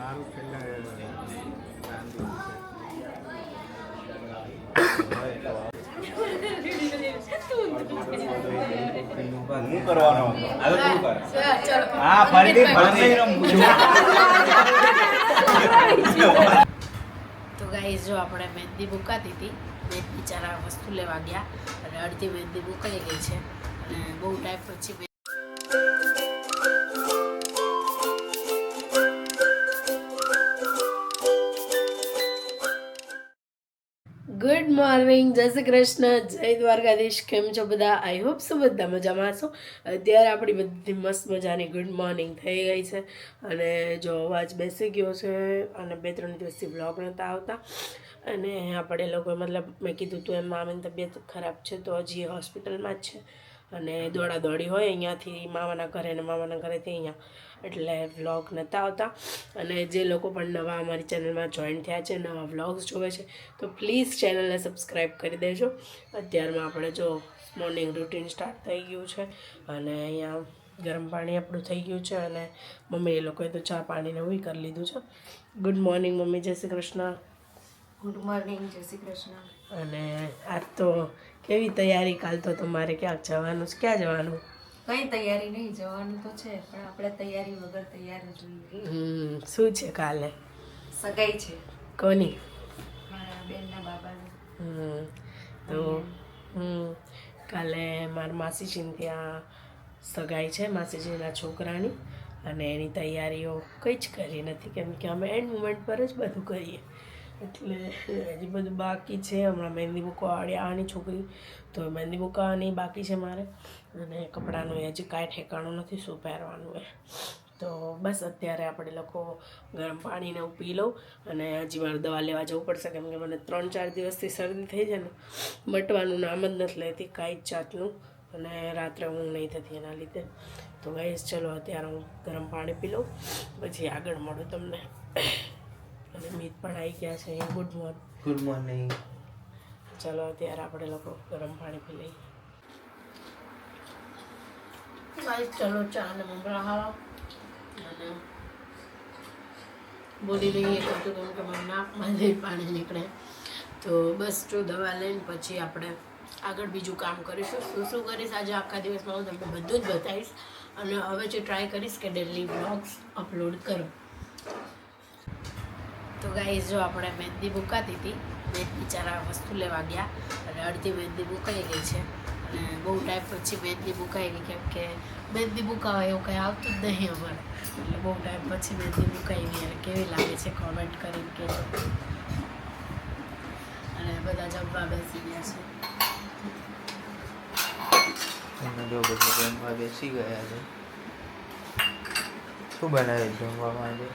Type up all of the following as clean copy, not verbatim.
હું કરવાનો હવે તું કર. હા ફરીથી તો ગાઈસ જો આપણે મહેંદી મુકાતી હતી, મેં બિચારા વસ્તુ લેવા ગયા અને અડધી મહેંદી મુકાઈ ગઈ છે અને બહુ ટાઈમ પછી ગુડ મોર્નિંગ, જય શ્રી કૃષ્ણ, જય દ્વારકાધીશ. કેમ છો બધા? આઈ હોપ સો બધા મજામાં છો. અત્યારે આપણી બધી મસ્ત મજાની ગુડ મોર્નિંગ થઈ ગઈ છે અને જો અવાજ બેસી ગયો છે અને 2-3 દિવસથી બ્લોગ નહોતા આવતા અને આપણે લોકો મતલબ મેં કીધું તું એમ મામીની તબિયત ખરાબ છે તો હજી હોસ્પિટલમાં જ છે અને દોડાદોડી હોય અહીંયાથી મામાના ઘરે અને મામાના ઘરેથી અહીંયા, એટલે વ્લોગ નહોતા આવતા. અને જે લોકો પણ નવા અમારી ચેનલમાં જોઈન થયા છે, નવા વ્લોગ્સ જોવે છે, તો પ્લીઝ ચેનલને સબસ્ક્રાઈબ કરી દેજો. અત્યારમાં આપણે જો મોર્નિંગ રૂટીન સ્ટાર્ટ થઈ ગયું છે અને અહીંયા ગરમ પાણી આપણું થઈ ગયું છે અને મમ્મી એ લોકોએ તો ચા પાણીને એવું કરી લીધું છે. ગુડ મોર્નિંગ મમ્મી, જય શ્રી કૃષ્ણ. ગુડ મોર્નિંગ, જય શ્રી કૃષ્ણ. અને આજ તો કેવી તૈયારી? કાલ તો તમારે ક્યાંક જવાનું છે, ક્યાં જવાનું? કઈ તૈયારી નહીં, જવાનું તો છે પણ આપણે તૈયારી વગર તૈયાર જોઈએ. શું છે કાલે? સગાઈ છે. કોની? મારા બેનના બાબાની. તો કાલે મારા માસીજીને ત્યાં સગાઈ છે, માસીજીના છોકરાની, અને એની તૈયારીઓ કંઈ જ કરી નથી કેમ કે અમે એન્ડ મુમેન્ટ પર જ બધું કરીએ એટલે હજી બધું બાકી છે. હમણાં મહેંદી મૂકવાવાળી આની છોકરી તો મહેંદી મૂકવાની બાકી છે મારે, અને કપડાનું હજી કાંઈ ઠેકાણું નથી શું પહેરવાનું એ. તો બસ અત્યારે આપણે લોકો ગરમ પાણીને એવું પી લઉં અને હજી મારે દવા લેવા જવું પડશે કેમ કે મને 3-4 દિવસથી શરદી થઈ છે ને, મટવાનું નામ જ નથી લેતી કાંઈ જ જાતનું, અને રાત્રે ઊંઘ નહીં થતી એના લીધે. તો ગાઈસ ચલો અત્યારે હું ગરમ પાણી પી લઉં, પછી આગળ મળું તમને. અને મીત પણ આવી ગયા છે. Good morning. Good morning. ચલો અત્યારે આપણે લોકો ગરમ પાણી પી લઈએ. ગાઈસ ચલો ચા ને મમરા ખાવા અને બોડી લઈએ કરતું કેમ કે મને નાકમાંથી પાણી નીકળે. તો બસ જો દવા લઈને પછી આપણે આગળ બીજું કામ કરીશું. શું કરીશ આજે આખા દિવસમાં હું તમને બધું જ બતાવીશ અને હવેથી ટ્રાય કરીશ કે ડેલી વ્લોગ્સ અપલોડ કરું. તો ગાઈસ જો આપણે મહેંદી મુકાતી હતી, મેં બિચારા વસ્તુ લેવા ગયા અને અડધી મહેંદી મુકાઈ ગઈ છે અને બહુ ટાઈમ પછી મહેંદી મુકાઈ ગઈ કેમ કે મહેંદી મુકાવા એવું કંઈ આવતું જ નહીં અમારે, એટલે બહુ ટાઈમ પછી મહેંદી મુકાઈ ગઈ. અને કેવી લાગે છે કોમેન્ટ કરીને કહેજો. અને બધા જમવા બેસી ગયા છે. અમે જો બધા જમવા બેસી ગયા છે. શું બનાવ્યું જમવા માટે?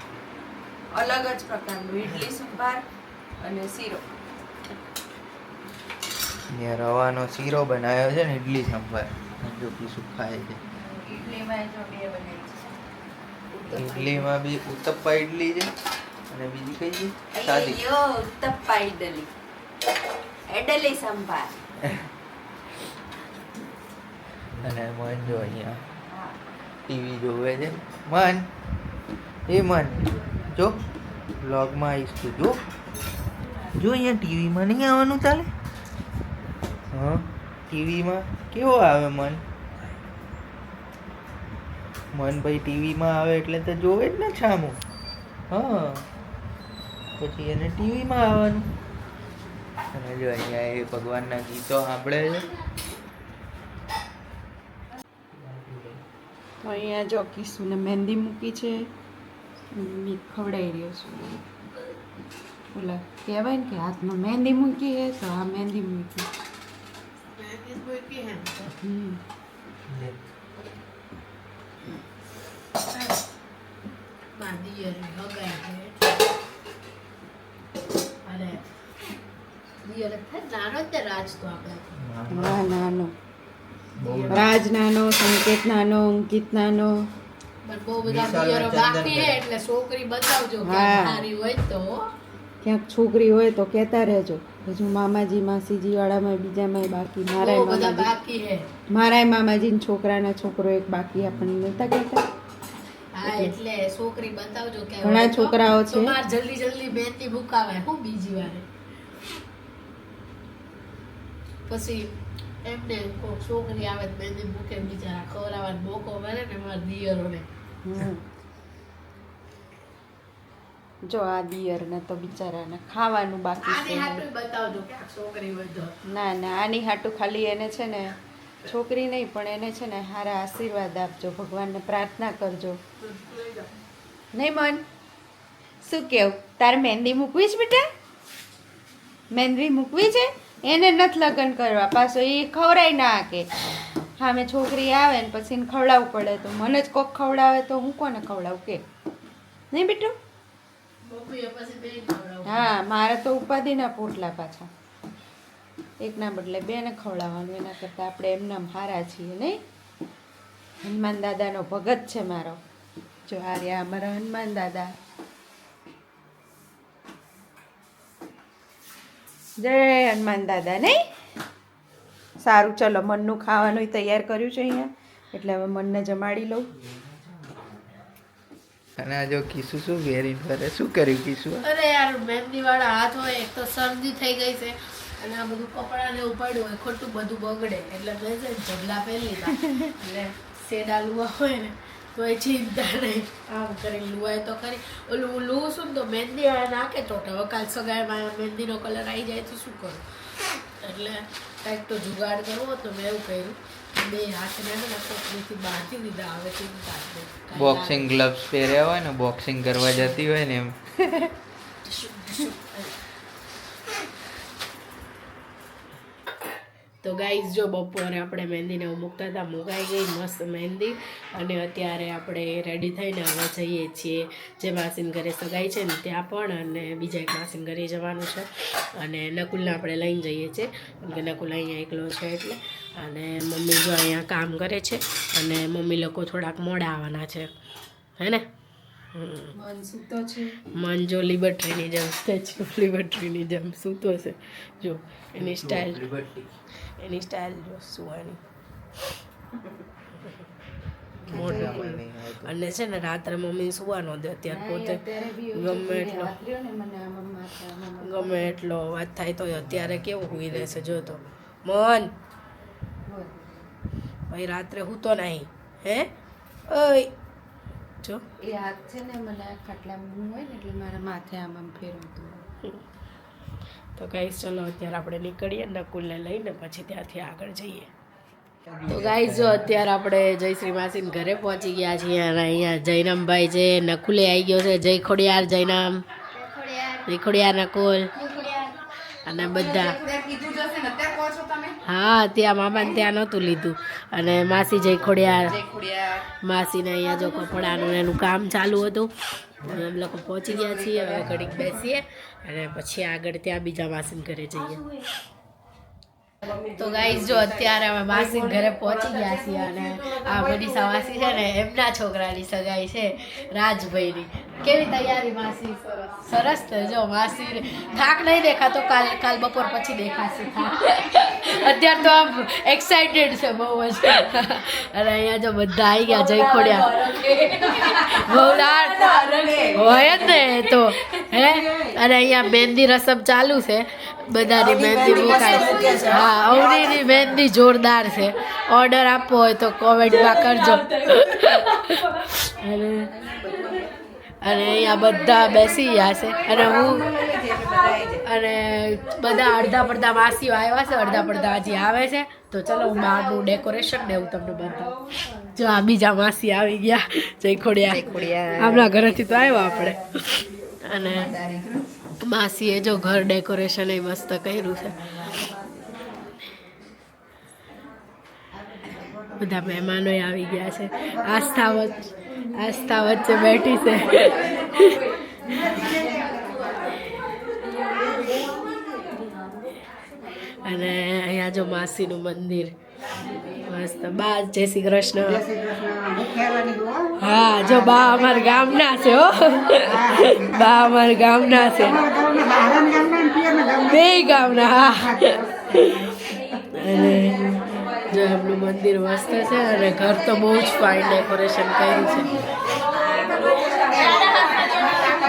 અલગ જ પ્રકારનું ઇડલી સંભાર અને શીરો. અહીંયા રવાનો શીરો બનાવ્યો છે ને ઇડલી સંભાર જો પીસું ખાય છે. ઇડલીમાં જો બે બનાવી છે. ઇડલીમાં બી ઉત્તપ્પા ઇડલી છે અને બીજી કઈ છે? સાદી. યો ઉત્તપ્પા ઇડલી. ઇડલી સંભાર. અને મન જો અહીંયા ટીવી જોવે છે. મન એ મન જો બ્લોગમાં આવીશ તું જો અહીંયા ટીવીમાં નહીં આવવાનું ચાલે? હા ટીવીમાં કેવો આવે મન ભાઈ ટીવીમાં આવે એટલે તો જોવે જ ને સામું. હા પછી એને ટીવીમાં આવવાનું. અને જો અહીંયા એ ભગવાનના ગીતો સાંભળે છે. તો અહીંયા જો કિશુને મહેંદી મૂકી છે, ખવડાવી રહ્યો છું. ઓલા કહેવાય ને કે હાથમાં મહેંદી મૂકી હે તો આ મહેંદી મૂકી. નાનો રાજ નાનો, સંકેત નાનો, અંકિત નાનો. બહુ બધા પિયરો બાકી છે એટલે છોકરી બતાવજો કે સારી હોય તો. ક્યાંક છોકરી હોય તો કહેતા રહેજો. હજુ મામાજી માસીજી વાળામાં બીજામાં બાકી. મારાય મામાજી ને છોકરાના છોકરો એક બાકી આપણને નતા કહેતા. હા એટલે છોકરી બતાવજો કે ઘણા છોકરાઓ છે. તો માર જલ્દી જલ્દી મહેંદી મુકાવે હું બીજી વાર પછી એમને કોક છોકરી આવે તો મહેંદી મૂકે બિચારા ખવડાવવાનો મોકો મળે ને મારા દિયરોને. જો આ દિયરને તો બિચારાને ખાવાનું બાકી આની છે. હાટું બતાવજો કે આ છોકરી બધો ના ના આની હાટું ખાલી એને છે ને છોકરી નહીં પણ એને છે ને સારા આશીર્વાદ આપજો, ભગવાનને પ્રાર્થના કરજો. નહીં મન શું કેવું તારે મહેંદી મૂકવી છે બેટા? મહેંદી મૂકવી છે? એને નથી લગ્ન કરવા પાછો એ ખવડાય ના કે હા મેં છોકરી આવે ને પછી એને ખવડાવવું પડે તો મને જ કોક ખવડાવે તો હું કોને ખવડાવું કે નહીં બેટું? મમ્મીએ પછી બેન ખવડાવું. હા મારે તો ઉપાધિના પોટલા પાછા એકના બદલે બેને ખવડાવવાનું, એના કરતાં આપણે એમનામ હારા છીએ નહીં. હનુમાન દાદાનો ભગત છે મારો. જો આ રહ્યા અમારા હનુમાન દાદા. જય હનુમાન દાદા. નહીં સારું ચલો મનનું ખાવાનું તૈયાર કર્યું છે અહીંયા એટલે હવે મનને જમાડી લઉં. અને આ જો કિસુ શું વેરી કરે, શું કર્યું કિસુ? અરે યાર મહેંદી વાળા હાથ હોય એક તો શરદી થઈ ગઈ છે અને આ બધું કપડાં ને ઉપાડ્યું હોય ખોટું બધું બગડે એટલે મેં છે ને ઢગલા પહેરી લીધા એટલે શેડા લુવા હોય ને તો એ ચિંતા નહીં આમ કરી લુવાય તો ખરી. ઓલું લુવું શું ને તો મહેંદી વાળા નાખે તો હવે કાલ સગાઈમાં મહેંદીનો કલર આવી જાય તો શું કરું એટલે કંઈક તો જુગાડ કરવો તો મેં એવું કર્યું બે હાથને ને કોકરીથી બાંધી દીધા. હવે ચિંતા જ નહીં. બોક્સિંગ ગ્લવ્સ પહેર્યા હોય ને, બોક્સિંગ કરવા જતી હોય ને એમ. તો ગાઈઝ જો બપોરે આપણે મહેંદીને મૂકતા હતા, મુકાઈ ગઈ મસ્ત મહેંદી અને અત્યારે આપણે રેડી થઈને હવે જઈએ છીએ જે માસીન ઘરે સગાઈ છે ને ત્યાં પણ અને બીજા એક માસીન ઘરે જવાનું છે અને નકુલને આપણે લઈને જઈએ છીએ કેમ કે નકુલ અહીંયા એકલો છે એટલે. અને મમ્મી જો અહીંયા કામ કરે છે અને મમ્મી લોકો થોડાક મોડા આવવાના છે હે ને. મન સૂતો છે. મન જો લિબર્ટીની જેમ સ્ટેચ્યુ લિબર્ટીની જેમ સૂતો છે. જો એની સ્ટાઇલ જો સુવાની અને છે ને રાત્રે મમ્મી સુવાનો દે અત્યારે પોતે ગમે એટલો વાત થાય તો અત્યારે કેવું હુઈ રહેશે જો તો મન ભાઈ રાત્રે હું તો નહીં હે ઓય જો એ હાથ છે ને મને ખાટલામાં હોય ને એટલે મારા માથે આમ આમ ફેરવતું. તો ગાઈસ ચલો અત્યારે આપણે નીકળીએ નકુલને લઈને પછી ત્યાંથી આગળ જઈએ. તો ગાઈસ જો અત્યારે આપણે જયશ્રી માસીને ઘરે પહોંચી ગયા છીએ અને અહીંયા જયનામભાઈ છે, નકુલે આવી ગયો છે. જય ખોડિયાર જયનામ, જય ખોડિયાર નકુલ અને બધા. હા ત્યાં મામાને ત્યાં નહોતું લીધું અને માસી જય ખોડિયાર. માસીને અહીંયા જો કપડાનું એનું કામ ચાલુ હતું. અમે લોકો પહોંચી ગયા છીએ. હવે ઘડીક બેસીએ અને પછી આગળ ત્યાં બીજા માસીને ઘરે જઈએ. તો ગાઈઝ જો અત્યારે અમે માસી ઘરે પહોંચી ગયા છીએ અને આ બધી માસી છે ને એમના છોકરાની સગાઈ છે રાજભાઈની. કેવી તૈયારી માસી? સરસ તો જો માસી થાક નહીં દેખાતો, કાલ બપોર પછી દેખાશે થાક. અત્યારે તો આમ એક્સાઇટેડ છે બહુ જ. અને અહીંયા જો બધા આવી ગયા જય ખોડિયાર હોય જ ને તો હે. અને અહીંયા મહેંદી રસમ ચાલુ છે, બધાની મહેંદી મુકાય. હા અવનીની મહેંદી જોરદાર છે. ઓર્ડર આપવો હોય તો કોમેન્ટમાં કરજો. અને અહીંયા બધા બેસી ગયા છે અને હું અને બધા અડધા પડધા માસીઓ આવ્યા છે, અડધા પડધા હજી આવે છે. તો ચલો હું બહારનું ડેકોરેશન ને એવું તમને બતાવું. જો આ બીજા માસી આવી ગયા જય ખોડિયાર. આપણા ઘરેથી તો આવ્યા આપણે. અને માસીએ જો ઘર ડેકોરેશન એ મસ્ત કર્યું છે. બધા મહેમાનો આવી ગયા છે. આસ્થા વચ્ચે બેઠી છે. અને અહીંયા જો માસીનું મંદિર મસ્ત. બા જય શ્રી કૃષ્ણ. હા જો બા અમારા ગામના છે હો. બા અમારા ગામના છે, બે ગામના. હા અને જો એમનું મંદિર મસ્ત છે અને ઘર તો બહુ જ ફાઇન ડેકોરેશન કર્યું છે.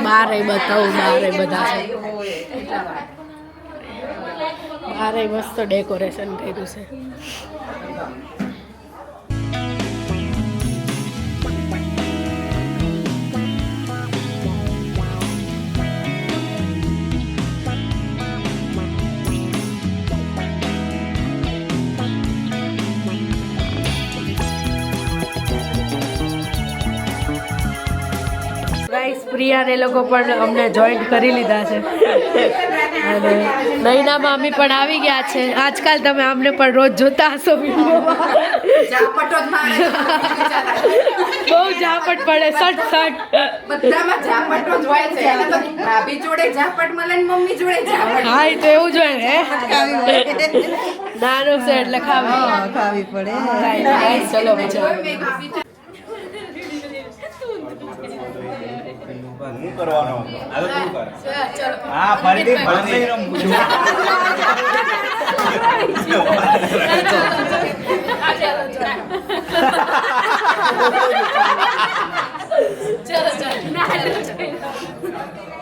બારે બતાવું, બારે બધા છે, બારે મસ્ત ડેકોરેશન કર્યું છે. ગાઈસ પ્રિયા ને લોકો પણ અમને જોઈન્ટ કરી લીધા છે અને નૈના મામી પણ આવી ગયા છે. આજકાલ તમે અમને પણ રોજ જોતા હશો વિડીયોમાં. બહુ ઝાપટ પડે, સટ સટ બધામાં ઝાપટો જ હોય છે. એને તો ભાભી જોડે ઝાપટ મળે ને મમ્મી જોડે ઝાપટ. હા એ તો એવું જ હોય ને, નાનું છે એટલે ખાવી પડે. ચલો મજા. હું કરવાનો હતો આ તો તું કર. હા ફરીથી ફરીથી રમું છું.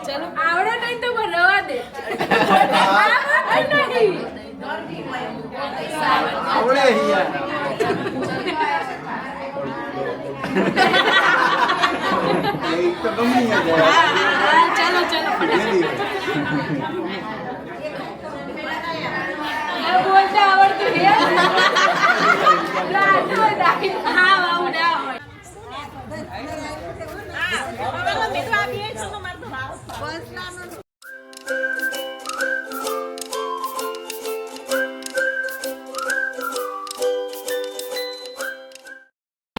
ચલો આવડે નહીં તો રવા દે. આવડે યાર.